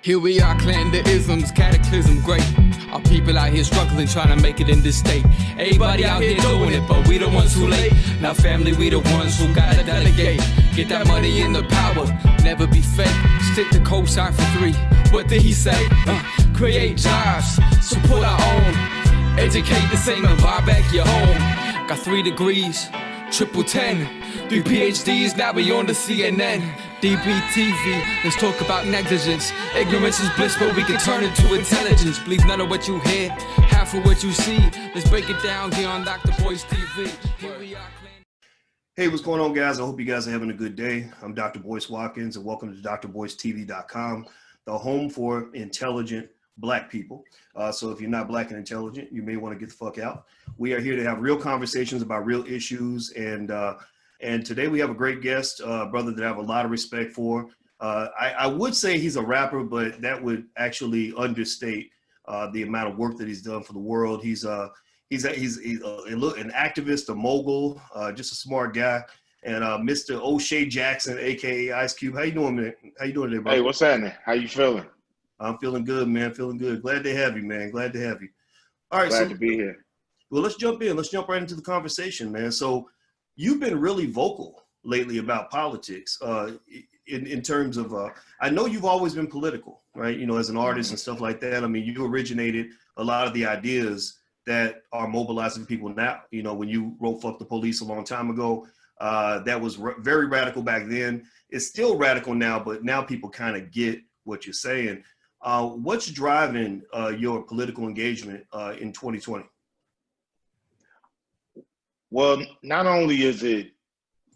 Here we are, clan the isms, cataclysm great. Our people out here struggling, trying to make it in this state. Everybody out here doing it, but we the ones who late. Now family, we the ones who gotta delegate. Get that money in the power, never be fake. Stick to cosign for 3. What did he say? Create jobs, support our own. Educate the same and buy back your home. Got 3 degrees, triple 10. 3 PhDs, now we on the CNN. DBTV, let's talk about negligence. Ignorance is bliss, but we can turn it to intelligence. Believe none of what you hear, half of what you see. Let's break it down here on Dr Boyce TV. Here we are. Hey, what's going on, guys? I hope you guys are having a good day. I'm Dr. Boyce Watkins, and welcome to drboycetv.com, the home for intelligent Black people. So if you're not Black and intelligent, you may want to get the fuck out. We are here to have real conversations about real issues, and today we have a great guest, brother that I have a lot of respect for. I would say he's a rapper, but that would actually understate the amount of work that he's done for the world. He's an activist, a mogul, just a smart guy, and Mr. O'Shea Jackson, aka Ice Cube. How you doing, man? How you doing today, bro? Hey, what's happening? How you feeling? I'm feeling good, man. Feeling good. Glad to have you, man. Glad to have you. All right, glad to be here. Well, let's jump in. Let's jump right into the conversation, man. So you've been really vocal lately about politics in terms of, I know you've always been political, right? You know, as an artist and stuff like that. I mean, you originated a lot of the ideas that are mobilizing people now. You know, when you wrote Fuck the Police a long time ago, that was very radical back then. It's still radical now, but now people kind of get what you're saying. What's driving your political engagement in 2020? Well, not only is it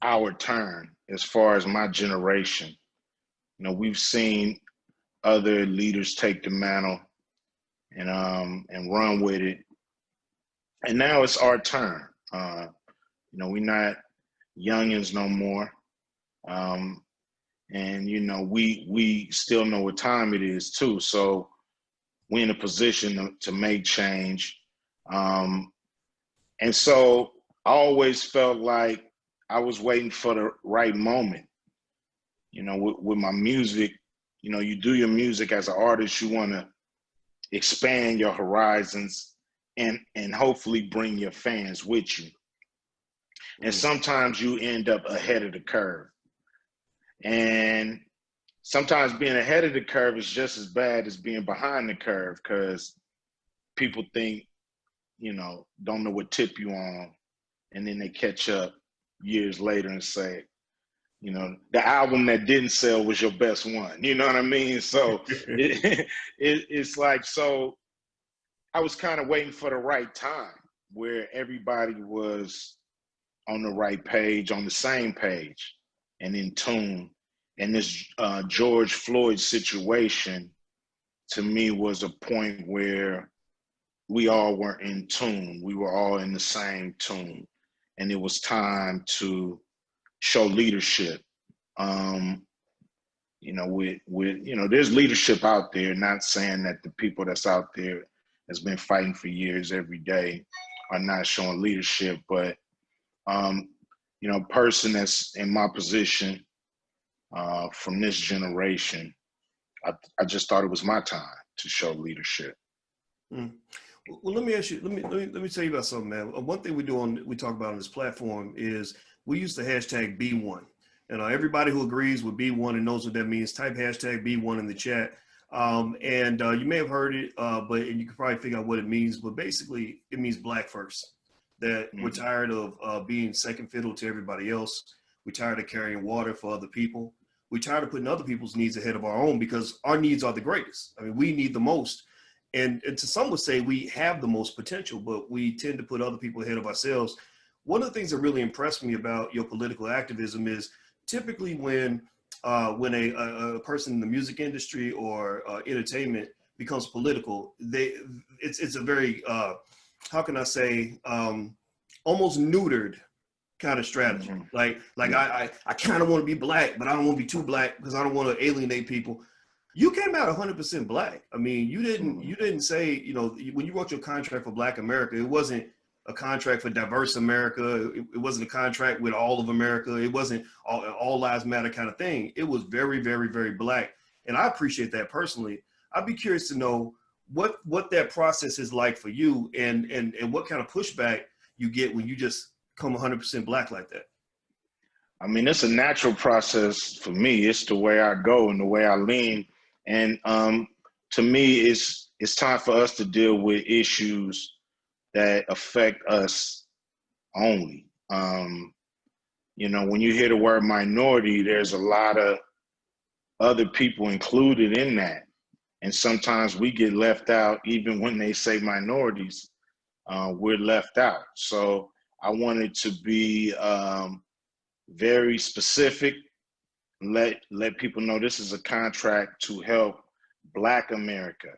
our turn as far as my generation, you know, we've seen other leaders take the mantle and run with it. And now it's our turn. You know, we're not youngins no more. And, you know, we still know what time it is too. So we're in a position to make change. And so I always felt like I was waiting for the right moment. You know, with my music, you know, you do your music as an artist, you want to expand your horizons and hopefully bring your fans with you. And sometimes you end up ahead of the curve. And sometimes being ahead of the curve is just as bad as being behind the curve, because people think, you know, don't know what tip you on. And then they catch up years later and say, you know, the album that didn't sell was your best one. You know what I mean? So it's like, so I was kind of waiting for the right time where everybody was on the right page, on the same page and in tune. And this George Floyd situation, to me, was a point where we all were in tune. We were all in the same tune. And it was time to show leadership. You know, with you know, there's leadership out there, not saying that the people that's out there has been fighting for years every day are not showing leadership, but you know, a person that's in my position from this generation, I just thought it was my time to show leadership. Well, let me ask you. Let me tell you about something, man. One thing we talk about on this platform is we use the hashtag B1, and everybody who agrees with B1 and knows what that means, type hashtag B1 in the chat. And you may have heard it, and you can probably figure out what it means. But basically, it means Black first. That we're tired of being second fiddle to everybody else. We're tired of carrying water for other people. We're tired of putting other people's needs ahead of our own, because our needs are the greatest. I mean, we need the most. And to some would say we have the most potential, but we tend to put other people ahead of ourselves. One of the things that really impressed me about your political activism is typically when a person in the music industry or entertainment becomes political, it's a very, how can I say, almost neutered kind of strategy. Like I kind of want to be Black, but I don't want to be too Black because I don't want to alienate people. You came out 100% Black. I mean, you didn't say, you know, when you wrote your contract for Black America, it wasn't a contract for diverse America. It wasn't a contract with all of America. It wasn't all lives matter kind of thing. It was very, very, very Black. And I appreciate that personally. I'd be curious to know what that process is like for you, and what kind of pushback you get when you just come 100% Black like that. I mean, it's a natural process for me. It's the way I go and the way I lean. And to me, it's time for us to deal with issues that affect us only. You know, when you hear the word minority, there's a lot of other people included in that. And sometimes we get left out, even when they say minorities, we're left out. So I wanted to be very specific, let people know this is a contract to help Black America.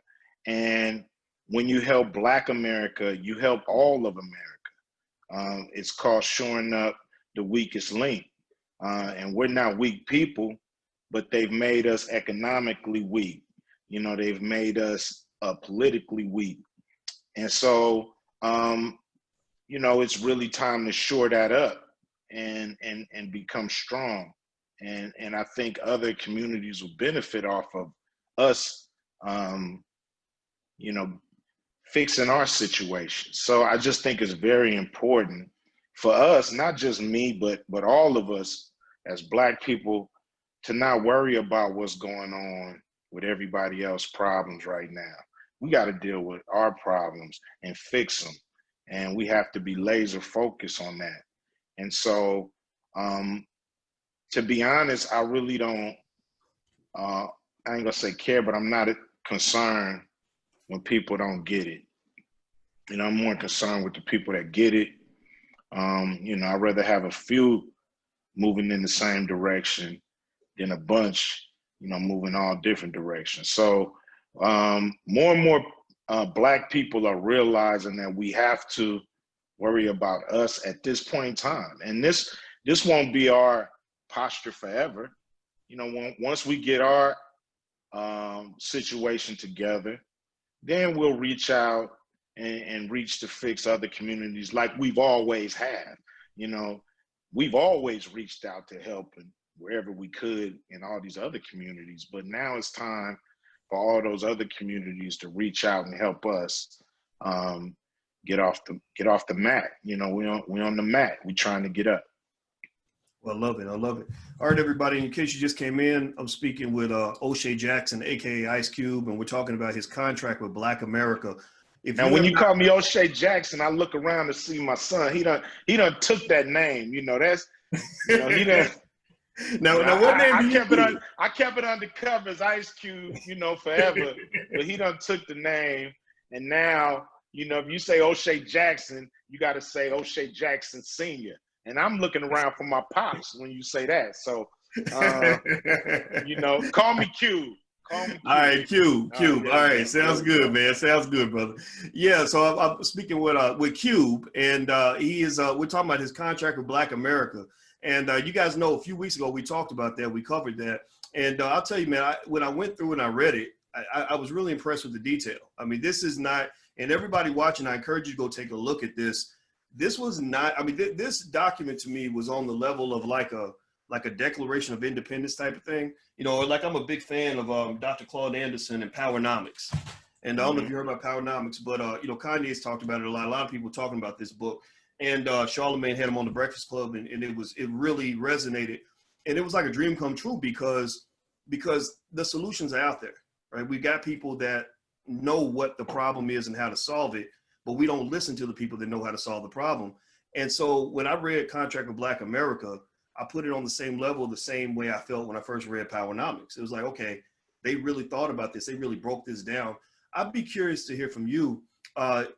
And when you help Black America, you help all of America. It's called shoring up the weakest link. And we're not weak people, but they've made us economically weak. You know, they've made us politically weak. And so, you know, it's really time to shore that up and become strong. And I think other communities will benefit off of us, you know, fixing our situation. So I just think it's very important for us, not just me, but all of us as Black people, to not worry about what's going on with everybody else's problems right now. We got to deal with our problems and fix them. And we have to be laser focused on that. And so, to be honest, I really don't, I ain't gonna say care, but I'm not concerned when people don't get it. You know, I'm more concerned with the people that get it. You know, I'd rather have a few moving in the same direction than a bunch, you know, moving all different directions. So more and more Black people are realizing that we have to worry about us at this point in time. And this won't be our posture forever. You know, once we get our situation together, then we'll reach out and reach to fix other communities like we've always had. You know, we've always reached out to help and wherever we could in all these other communities, but now it's time for all those other communities to reach out and help us get off the mat. You know, we on the mat. We trying to get up. Well, I love it. I love it. All right, everybody, in case you just came in, I'm speaking with O'Shea Jackson, aka Ice Cube, and we're talking about his contract with Black America. Now, when you call me O'Shea Jackson, I look around to see my son. He done took that name. You know, that's, you know, he done. Now what name I kept it undercover as Ice Cube, you know, forever. But he done took the name, and now, you know, if you say O'Shea Jackson, you got to say O'Shea Jackson Sr. And I'm looking around for my pops when you say that. So, you know, call me Cube. Call me Cube. All right, Cube. All right, sounds good, man. Sounds good, brother. Yeah, so I'm speaking with Cube, and he is. We're talking about his contract with Black America. And you guys know a few weeks ago we talked about that. We covered that. And I'll tell you, man, when I went through and I read it, I was really impressed with the detail. I mean, this is not, and everybody watching, I encourage you to go take a look at this. This was not, I mean, this document to me was on the level of like a Declaration of Independence type of thing. You know, like I'm a big fan of Dr. Claude Anderson and Powernomics. And I don't know if you heard about Powernomics, but, you know, Kanye's talked about it a lot. A lot of people talking about this book. And Charlemagne had him on the Breakfast Club, and it really resonated. And it was like a dream come true because the solutions are out there, right? We got people that know what the problem is and how to solve it, but we don't listen to the people that know how to solve the problem. And so when I read Contract with Black America, I put it on the same level, the same way I felt when I first read Powernomics. It was like, okay, they really thought about this. They really broke this down. I'd be curious to hear from you.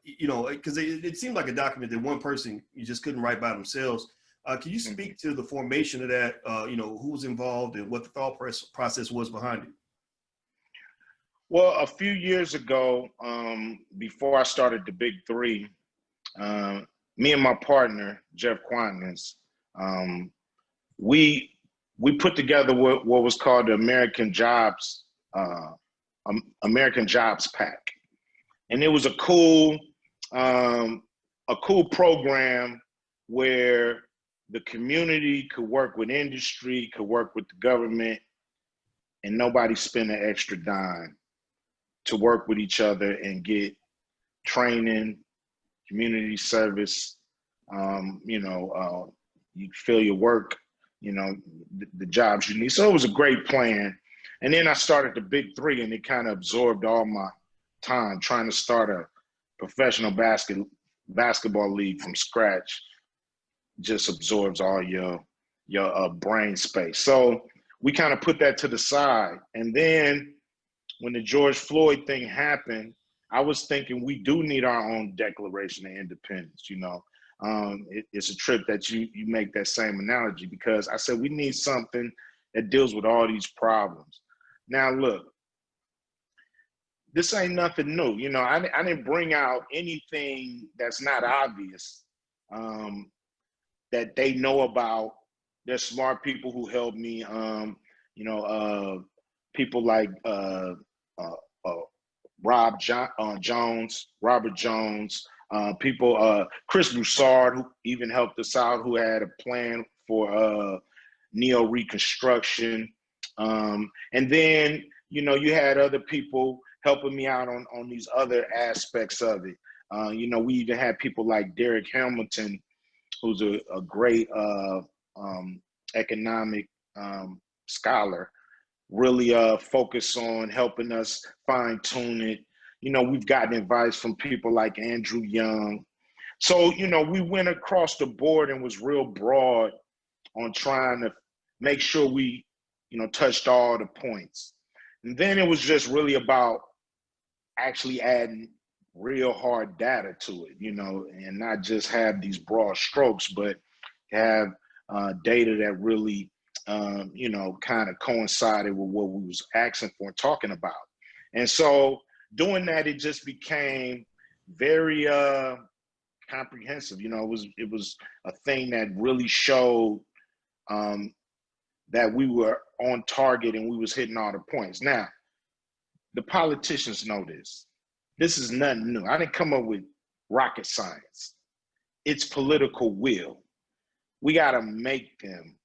You know, because it seemed like a document that one person you just couldn't write by themselves. Can you speak to the formation of that? You know, who was involved and what the thought process was behind it? Well, a few years ago, before I started the Big Three, me and my partner Jeff Watkins, we put together what was called the American Jobs Pack. And it was a cool program where the community could work with industry, could work with the government, and nobody spent an extra dime to work with each other and get training, community service, you fill your work, the jobs you need. So it was a great plan. And then I started the Big Three, and it kind of absorbed all my time. Trying to start a professional basketball league from scratch just absorbs all your brain space. So we kind of put that to the side. And then when the George Floyd thing happened, I was thinking we do need our own Declaration of Independence. It's a trip that you make that same analogy, because I said we need something that deals with all these problems. Now, look, this ain't nothing new. I didn't bring out anything that's not obvious that they know about. There's smart people who helped me, people like Robert Jones, Chris Broussard, who even helped us out, who had a plan for neo-reconstruction. And then, you had other people helping me out on these other aspects of it. We even had people like Derek Hamilton, who's a great economic scholar, really focus on helping us fine tune it. We've gotten advice from people like Andrew Young. So, we went across the board and was real broad on trying to make sure we, touched all the points. And then it was just really about actually adding real hard data to it, and not just have these broad strokes, but have data that really, kind of coincided with what we was asking for and talking about. And so doing that, it just became very comprehensive. It was a thing that really showed that we were on target and we was hitting all the points. Now, the politicians know this. This is nothing new. I didn't come up with rocket science. It's political will. We got to make them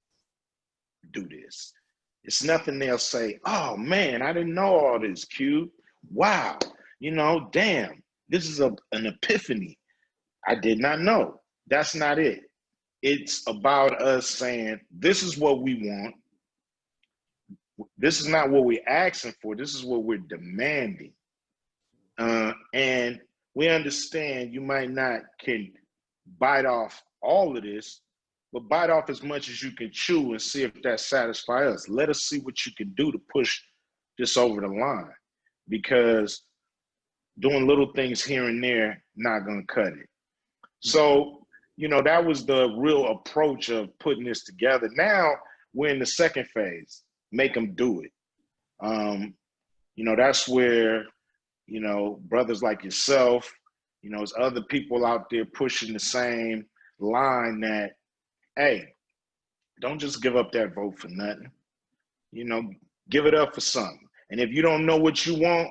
do this. It's nothing they'll say, oh man, I didn't know all this, Cube. Wow, damn, this is an epiphany. I did not know. That's not it. It's about us saying, this is what we want. This is not what we're asking for. This is what we're demanding. And we understand you might not can bite off all of this, but bite off as much as you can chew and see if that satisfies us. Let us see what you can do to push this over the line, because doing little things here and there, not gonna cut it. So, that was the real approach of putting this together. Now we're in the second phase, make them do it. That's where, brothers like yourself, there's other people out there pushing the same line that, hey, don't just give up that vote for nothing. Give it up for something. And if you don't know what you want,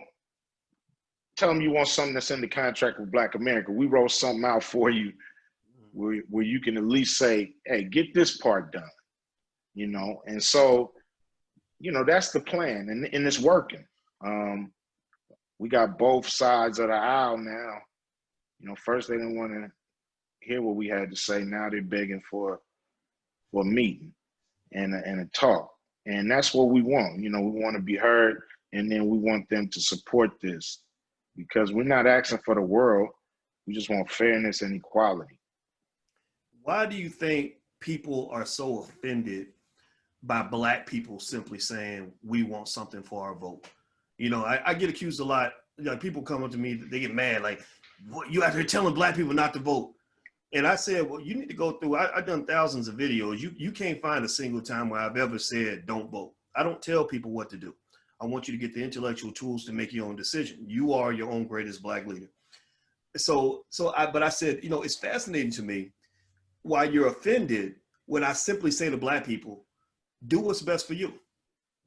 tell them you want something that's in the contract with Black America. We wrote something out for you where you can at least say, hey, get this part done, And so, that's the plan, and it's working. We got both sides of the aisle now. First they didn't want to hear what we had to say. Now they're begging for a meeting and a talk. And that's what we want. We want to be heard, and then we want them to support this, because we're not asking for the world. We just want fairness and equality. Why do you think people are so offended by Black people simply saying, we want something for our vote? I get accused a lot. People come up to me, they get mad, like, what, you out here telling Black people not to vote? And I said, well, you need to go through, I've done thousands of videos. You can't find a single time where I've ever said, don't vote. I don't tell people what to do. I want you to get the intellectual tools to make your own decision. You are your own greatest Black leader. But I said, it's fascinating to me why you're offended when I simply say to Black people, do what's best for you.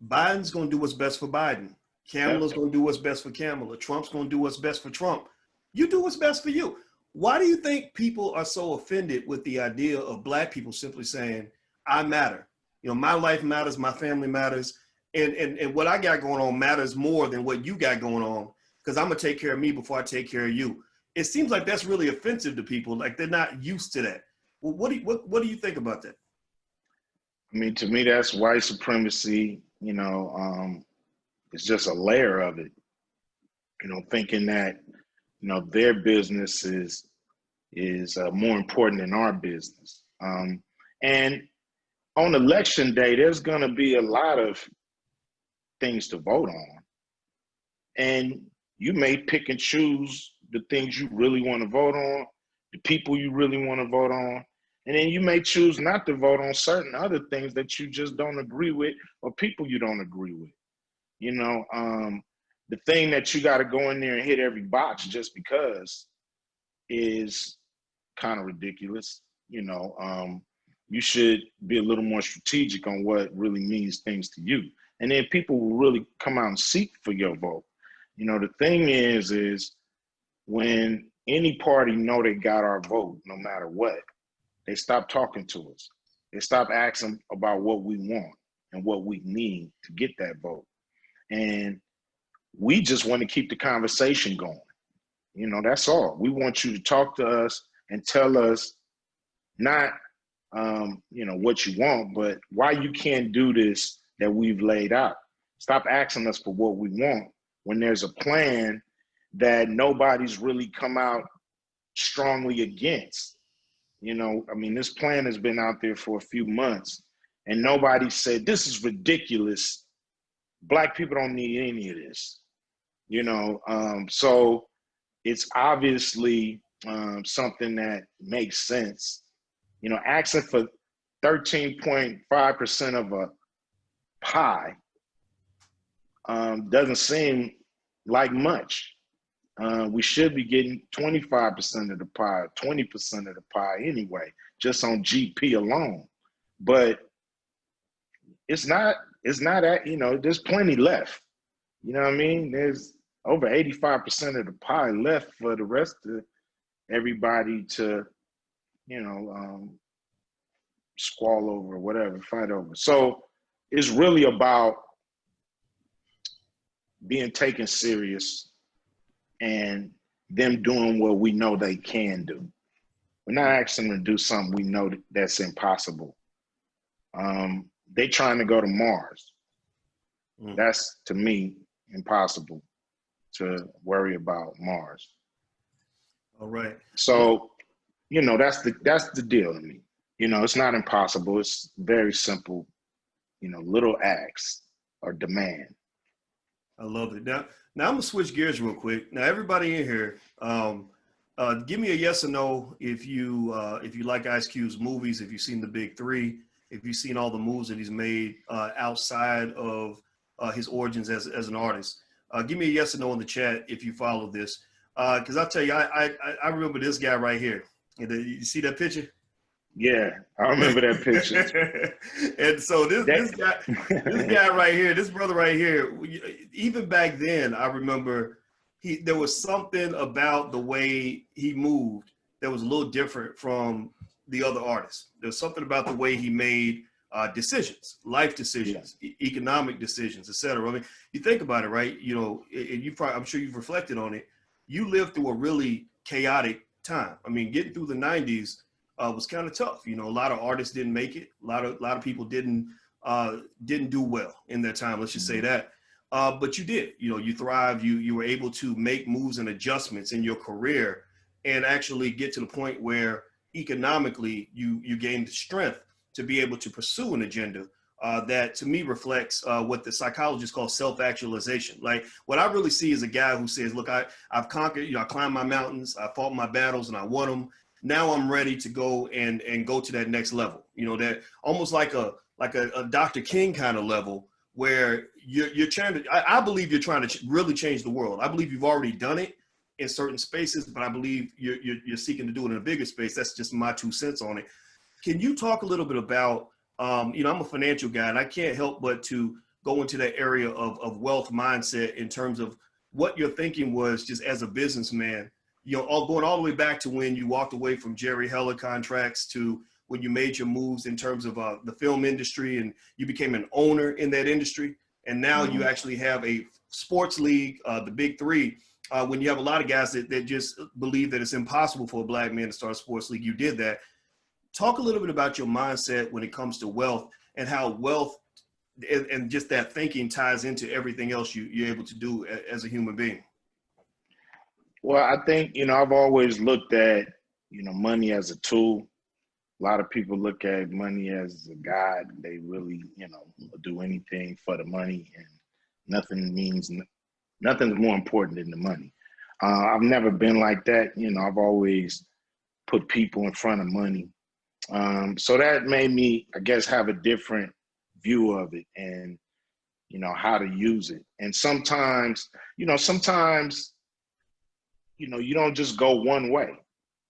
Biden's going to do what's best for Biden. Kamala's going to do what's best for Kamala. Trump's going to do what's best for Trump. You do what's best for you. Why do you think people are so offended with the idea of Black people simply saying, I matter? My life matters, my family matters. And what I got going on matters more than what you got going on, because I'm gonna take care of me before I take care of you. It seems like that's really offensive to people. Like they're not used to that. Well, what do you think about that? I mean, to me, that's white supremacy. It's just a layer of it. Thinking that their business is more important than our business. And on election day, there's going to be a lot of things to vote on, and you may pick and choose the things you really want to vote on, the people you really want to vote on, and then you may choose not to vote on certain other things that you just don't agree with, or people you don't agree with. The thing that you got to go in there and hit every box just because is kind of ridiculous. You should be a little more strategic on what really means things to you. And then people will really come out and seek for your vote. The thing is when any party know they got our vote, no matter what, they stop talking to us. They stop asking about what we want and what we need to get that vote. And we just want to keep the conversation going. That's all. We want you to talk to us and tell us not, what you want, but why you can't do this that we've laid out. Stop asking us for what we want when there's a plan that nobody's really come out strongly against. This plan has been out there for a few months and nobody said, this is ridiculous. Black people don't need any of this. So it's obviously something that makes sense. Asking for 13.5% of a pie doesn't seem like much. We should be getting 25% of the pie, 20% of the pie anyway, just on GP alone. But it's not there's plenty left. You know what I mean? There's over 85% of the pie left for the rest of everybody to, squall over, whatever, fight over. So it's really about being taken serious and them doing what we know they can do. We're not asking them to do something we know that's impossible. They trying to go to Mars. That's, to me, impossible to worry about Mars. All right. So, that's the deal to me. It's not impossible. It's very simple, little acts or demand. I love it. Now I'm gonna switch gears real quick. Now, everybody in here, give me a yes or no if you like Ice Cube's movies, if you've seen the Big Three, if you've seen all the moves that he's made outside of his origins as an artist. Give me a yes or no in the chat if you follow this, because I'll tell you, I remember this guy right here. You see that picture? Yeah, I remember that picture. And so this guy right here, this brother right here, even back then, I remember there was something about the way he moved that was a little different from the other artists. There was something about the way he made decisions, life decisions, economic decisions, etc. I mean, you think about it, right? I'm sure you've reflected on it. You lived through a really chaotic time. I mean, getting through the 90s was kind of tough. A lot of artists didn't make it. A lot of people didn't do well in their time. Let's just say that. But you did. You thrived. You were able to make moves and adjustments in your career, and actually get to the point where economically you gained the strength to be able to pursue an agenda that, to me, reflects what the psychologists call self-actualization. Like, what I really see is a guy who says, look, I've conquered, I climbed my mountains, I fought my battles, and I won them. Now I'm ready to go and go to that next level. That almost like a Dr. King kind of level, where you're trying to, I believe you're trying to really change the world. I believe you've already done it in certain spaces, but I believe you're seeking to do it in a bigger space. That's just my 2 cents on it. Can you talk a little bit about, I'm a financial guy, and I can't help but to go into that area of wealth mindset in terms of what your thinking was just as a businessman, going all the way back to when you walked away from Jerry Heller contracts to when you made your moves in terms of the film industry and you became an owner in that industry. And now you actually have a sports league, the Big Three. When you have a lot of guys that just believe that it's impossible for a black man to start a sports league, you did that. Talk a little bit about your mindset when it comes to wealth and how wealth and just that thinking ties into everything else you're able to do as a human being. Well, I think, I've always looked at, money as a tool. A lot of people look at money as a god. They really, do anything for the money, and nothing's more important than the money. I've never been like that. I've always put people in front of money. So that made me, I guess, have a different view of it and, how to use it. And sometimes, you don't just go one way.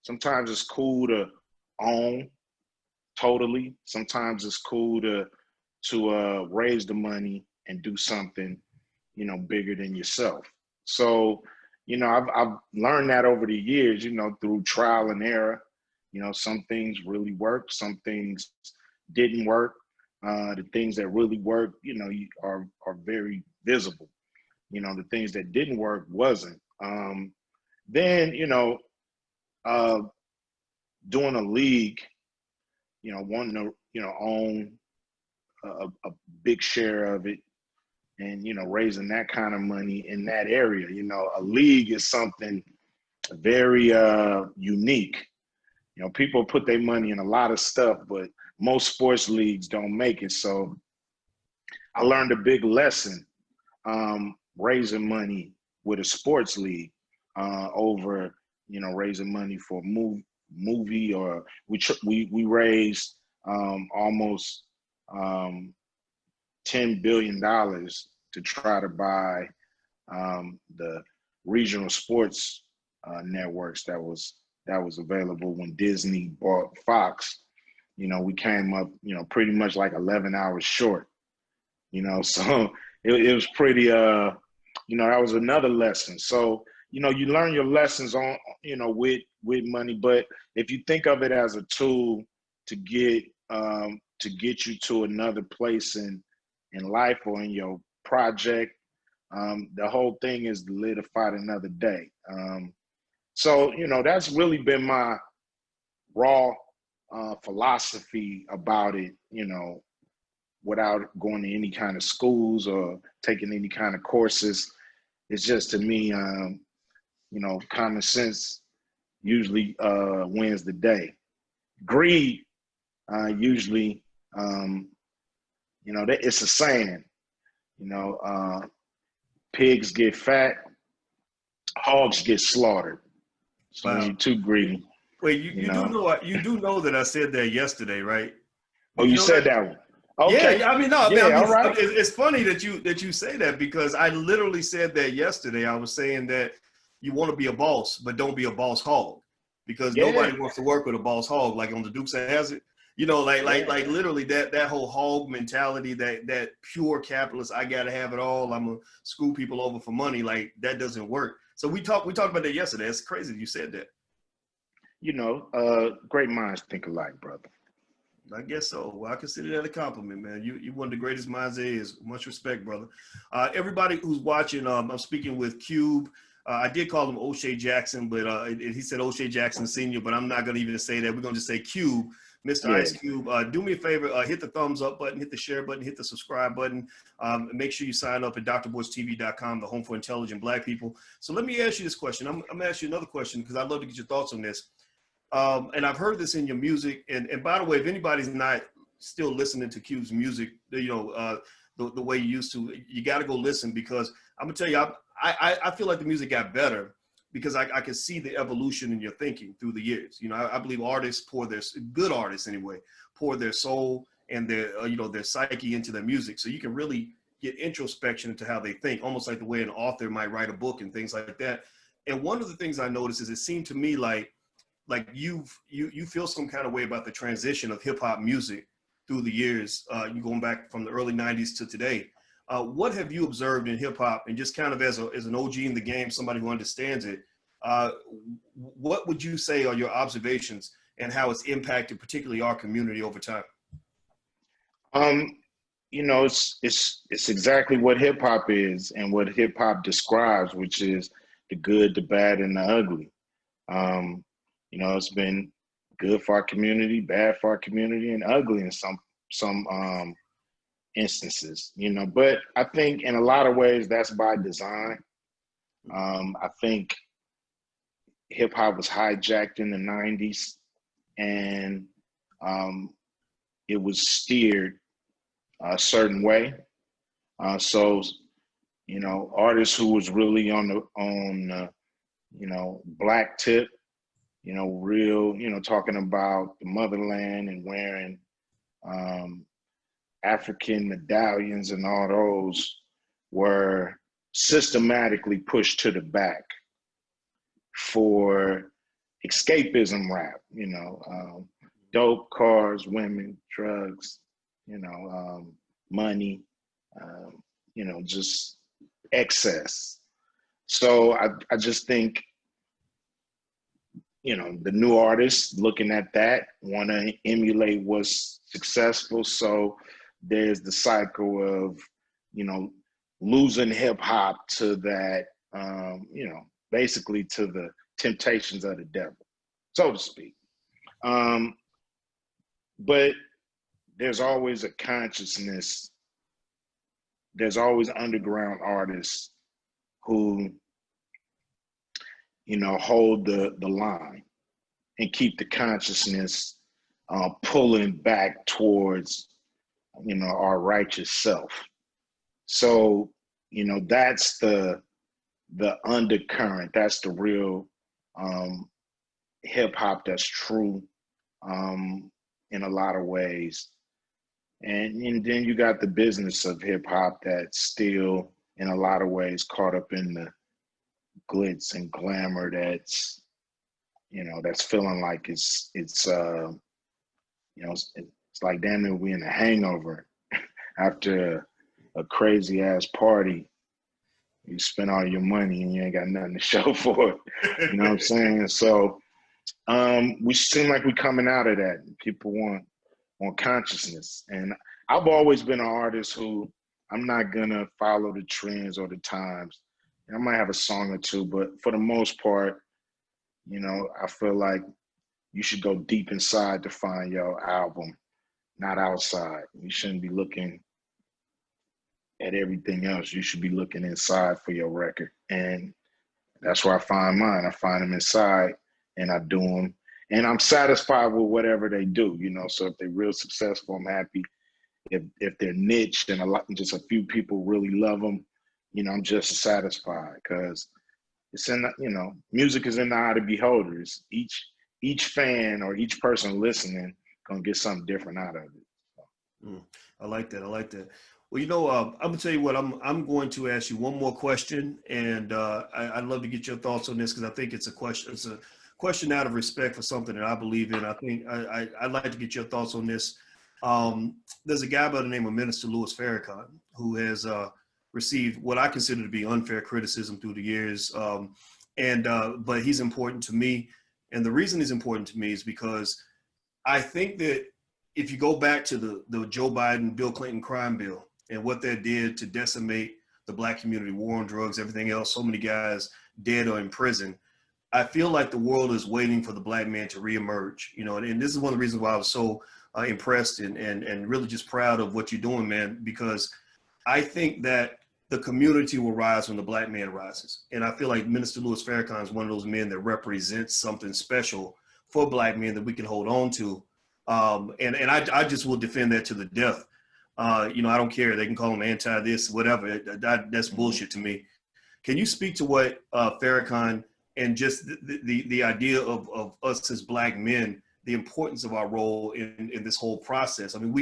Sometimes it's cool to own totally. Sometimes it's cool to raise the money and do something, bigger than yourself. So, I've learned that over the years, through trial and error. Some things really worked, some things didn't work. The things that really worked, are very visible. The things that didn't work wasn't. Then, doing a league, wanting to, own a big share of it, and, raising that kind of money in that area. A league is something very unique. People put their money in a lot of stuff, but most sports leagues don't make it. So I learned a big lesson raising money with a sports league over, raising money for a movie, or we raised almost $10 billion to try to buy the regional sports networks that was available when Disney bought Fox. We came up, pretty much like 11 hours short, so it was pretty, that was another lesson. So, you learn your lessons on, with money, but if you think of it as a tool to get you to another place in life or in your project, the whole thing is to live to fight another day. So, that's really been my raw philosophy about it, without going to any kind of schools or taking any kind of courses. It's just, to me, common sense usually wins the day. Greed usually, it's a saying, pigs get fat, hogs get slaughtered. So Wow. when you're too greedy. Wait, you do know that I said that yesterday, right? Oh, you said that one. Okay. Yeah, all right. It's funny that you say that, because I literally said that yesterday. I was saying that you want to be a boss, but don't be a boss hog, because nobody wants to work with a boss hog, like on the Dukes of Hazzard. Like literally that whole hog mentality, that pure capitalist, I gotta have it all, I'm gonna screw people over for money, like that doesn't work. So we talked about that yesterday. It's crazy that you said that. Great minds think alike, brother. I guess so. Well, I consider that a compliment, man. You one of the greatest minds there is. Much respect, brother. Everybody who's watching, I'm speaking with Cube. I did call him O'Shea Jackson, but he said O'Shea Jackson Sr., but I'm not going to even say that. We're going to just say Cube. Mr. Ice Cube, do me a favor, hit the thumbs up button, hit the share button, hit the subscribe button. Make sure you sign up at drboycetv.com, the home for intelligent Black people. So let me ask you this question. I'm going to ask you another question, because I'd love to get your thoughts on this. And I've heard this in your music. And by the way, if anybody's not still listening to Cube's music, the way you used to, you got to go listen, because I'm going to tell you, I feel like the music got better, because I can see the evolution in your thinking through the years. I believe artists good artists anyway, pour their soul and their psyche into their music. So you can really get introspection into how they think, almost like the way an author might write a book and things like that. And one of the things I noticed is it seemed to me like you feel some kind of way about the transition of hip hop music through the years, you going back from the early 90s to today. What have you observed in hip hop, and just kind of as an OG in the game, somebody who understands it, what would you say are your observations and how it's impacted particularly our community over time? you know, it's exactly what hip hop is and what hip hop describes, which is the good, the bad, and the ugly. You know, it's been good for our community, bad for our community, and ugly in some instances. You know, but I think in a lot of ways that's by design. I think hip hop was hijacked in the '90s, and it was steered a certain way. So, you know, artists who was really on you know, black tip, you know, real, you know, talking about the motherland and wearing African medallions and all those were systematically pushed to the back for escapism rap, you know, dope, cars, women, drugs, you know, money, you know, just excess. So I just think, you know, the new artists looking at that want to emulate what's successful. So there's the cycle of, you know, losing hip hop to that, you know, basically to the temptations of the devil, so to speak. But there's always a consciousness. There's always underground artists who, you know, hold the line and keep the consciousness pulling back towards, you know, our righteous self. So, you know, that's the undercurrent. That's the real hip hop that's true in a lot of ways. And then you got the business of hip hop that's still in a lot of ways caught up in the glitz and glamour that's, you know, that's feeling like it's you know, it's like damn near we in a hangover after a crazy ass party. You spend all your money and you ain't got nothing to show for it. You know what I'm saying? So we seem like we're coming out of that. People want consciousness. And I've always been an artist who I'm not gonna follow the trends or the times. I might have a song or two, but for the most part, you know, I feel like you should go deep inside to find your album, not outside. You shouldn't be looking at everything else. You should be looking inside for your record. And that's where I find mine. I find them inside and I do them. And I'm satisfied with whatever they do, you know. So if they're real successful, I'm happy. If they're niche and just a few people really love them, you know, I'm just satisfied because it's in the, you know, music is in the eye of the beholders. Each fan or each person listening gonna get something different out of it. So. I like that. I like that. Well, you know, I'm gonna tell you what. I'm going to ask you one more question, and I'd love to get your thoughts on this because I think it's a question. It's a question out of respect for something that I believe in. I think I'd like to get your thoughts on this. There's a guy by the name of Minister Louis Farrakhan who has received what I consider to be unfair criticism through the years, but he's important to me, and the reason he's important to me is because I think that if you go back to the Joe Biden, Bill Clinton crime bill and what that did to decimate the Black community, war on drugs, everything else, so many guys dead or in prison, I feel like the world is waiting for the Black man to reemerge, you know, and this is one of the reasons why I was so impressed and really just proud of what you're doing, man, because I think that the community will rise when the Black man rises. And I feel like Minister Louis Farrakhan is one of those men that represents something special for Black men that we can hold on to. And I just will defend that to the death. You know, I don't care. They can call him anti this, whatever. That's bullshit to me. Can you speak to what Farrakhan and just the idea of us as Black men, the importance of our role in this whole process? I mean,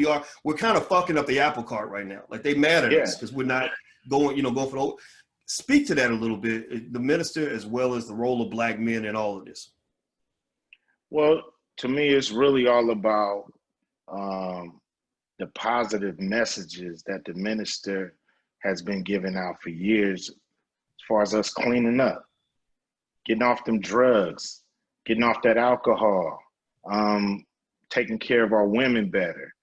we're kind of fucking up the apple cart right now. Like they mad at us because we're not going for the whole. Speak to that a little bit, the minister as well as the role of Black men in all of this. Well, to me, it's really all about the positive messages that the minister has been giving out for years, as far as us cleaning up, getting off them drugs, getting off that alcohol, taking care of our women better,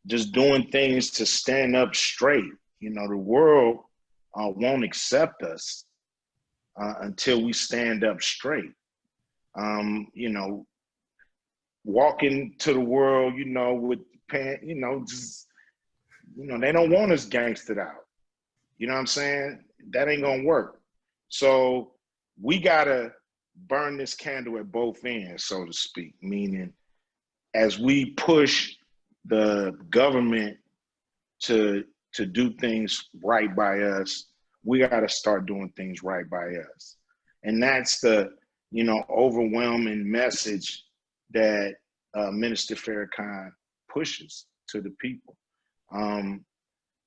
just doing things to stand up straight. You know, the world won't accept us until we stand up straight. You know, walking to the world, you know, with pants, you know, just, you know, they don't want us gangstered out. You know what I'm saying? That ain't gonna work. So we gotta burn this candle at both ends, so to speak, meaning as we push the government to do things right by us, we gotta start doing things right by us. And that's the, you know, overwhelming message that Minister Farrakhan pushes to the people.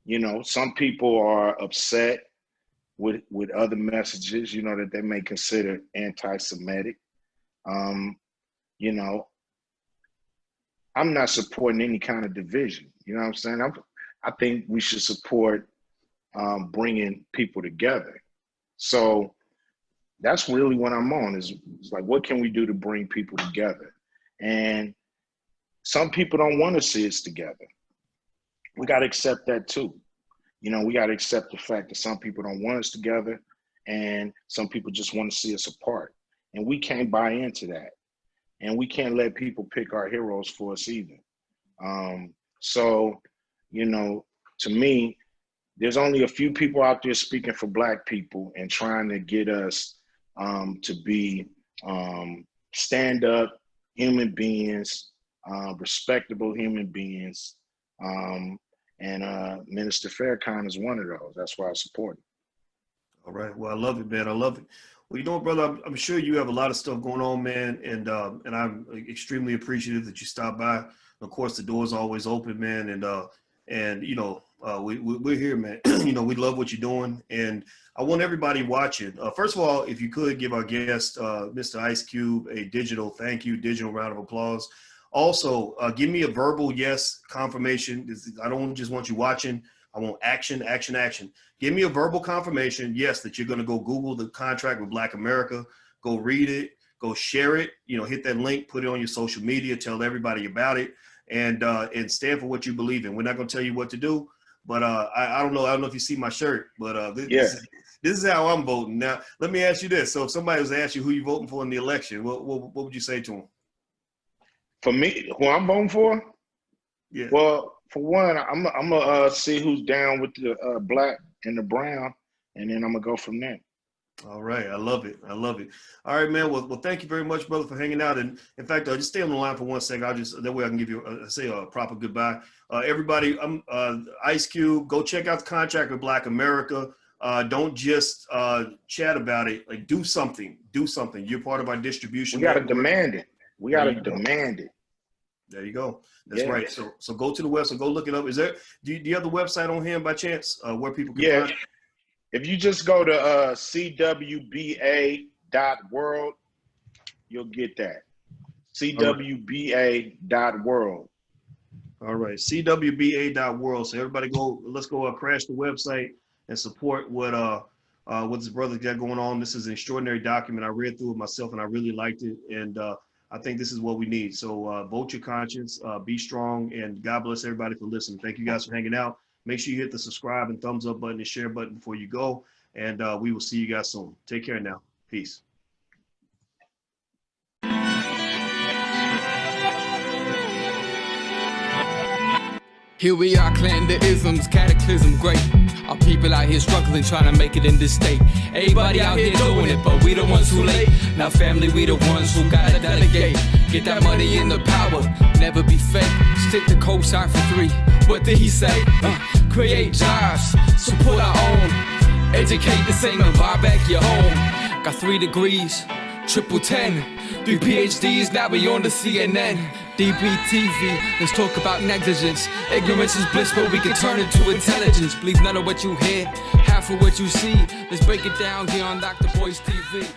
You know, some people are upset with other messages, you know, that they may consider anti-Semitic. You know, I'm not supporting any kind of division. You know what I'm saying? I think we should support bringing people together. So that's really what I'm on, is like, what can we do to bring people together? And some people don't want to see us together. We got to accept that too. You know, we got to accept the fact that some people don't want us together and some people just want to see us apart. And we can't buy into that. And we can't let people pick our heroes for us either. So, you know, to me, there's only a few people out there speaking for Black people and trying to get us to be stand-up human beings, respectable human beings. And Minister Farrakhan is one of those. That's why I support him. All right. Well, I love it, man. I love it. Well, you know, brother, I'm sure you have a lot of stuff going on, man. And I'm extremely appreciative that you stopped by. Of course, the door's always open, man. And you know, we're here, man. You know, we love what you're doing. And I want everybody watching. First of all, if you could give our guest, Mr. Ice Cube, a digital round of applause. Also, give me a verbal yes confirmation. I don't just want you watching. I want action, action, action. Give me a verbal confirmation, yes, that you're going to go Google the contract with Black America, go read it, go share it, you know, hit that link, put it on your social media, tell everybody about it, and stand for what you believe in. We're not going to tell you what to do, but I don't know. I don't know if you see my shirt, but this is how I'm voting. Now, let me ask you this. So if somebody was to ask you who you're voting for in the election, what would you say to them? For me, who I'm voting for? Yeah. Well, for one, I'm gonna see who's down with the Black and the brown, and then I'm gonna go from there. All right, I love it. I love it. All right, man. Well, thank you very much, brother, for hanging out. And in fact, just stay on the line for 1 second. That way I can give you say a proper goodbye. Everybody, Ice Cube, go check out the contract with Black America. Don't just chat about it. Like, do something. Do something. You're part of our distribution. We gotta demand it. We gotta demand it. There you go. That's right. So go to the website, go look it up. Is there? Do you have the website on hand by chance? Where people can find it? If you just go to cwba.world, you'll get that. cwba.world. All right, cwba.world. So everybody let's go crash the website and support what this brother got going on. This is an extraordinary document. I read through it myself and I really liked it. And I think this is what we need. So vote your conscience, be strong, and God bless everybody for listening. Thank you guys for hanging out. Make sure you hit the subscribe and thumbs up button and share button before you go. And we will see you guys soon. Take care now. Peace. Here we are, clan the isms, cataclysm great. Our people out here struggling, trying to make it in this state. Everybody out here doing it, but we the ones who late. Now family, we the ones who gotta delegate. Get that money in the power, never be fake. Stick to cosign for 3. What did he say? Create jobs, support our own. Educate the same and buy back your home. Got 3 degrees, triple 10. 3 PhDs, now we on the CNN. DBTV, let's talk about negligence. Ignorance is bliss, but we can turn it to intelligence. Believe none of what you hear, half of what you see. Let's break it down here on Dr. Boyce TV.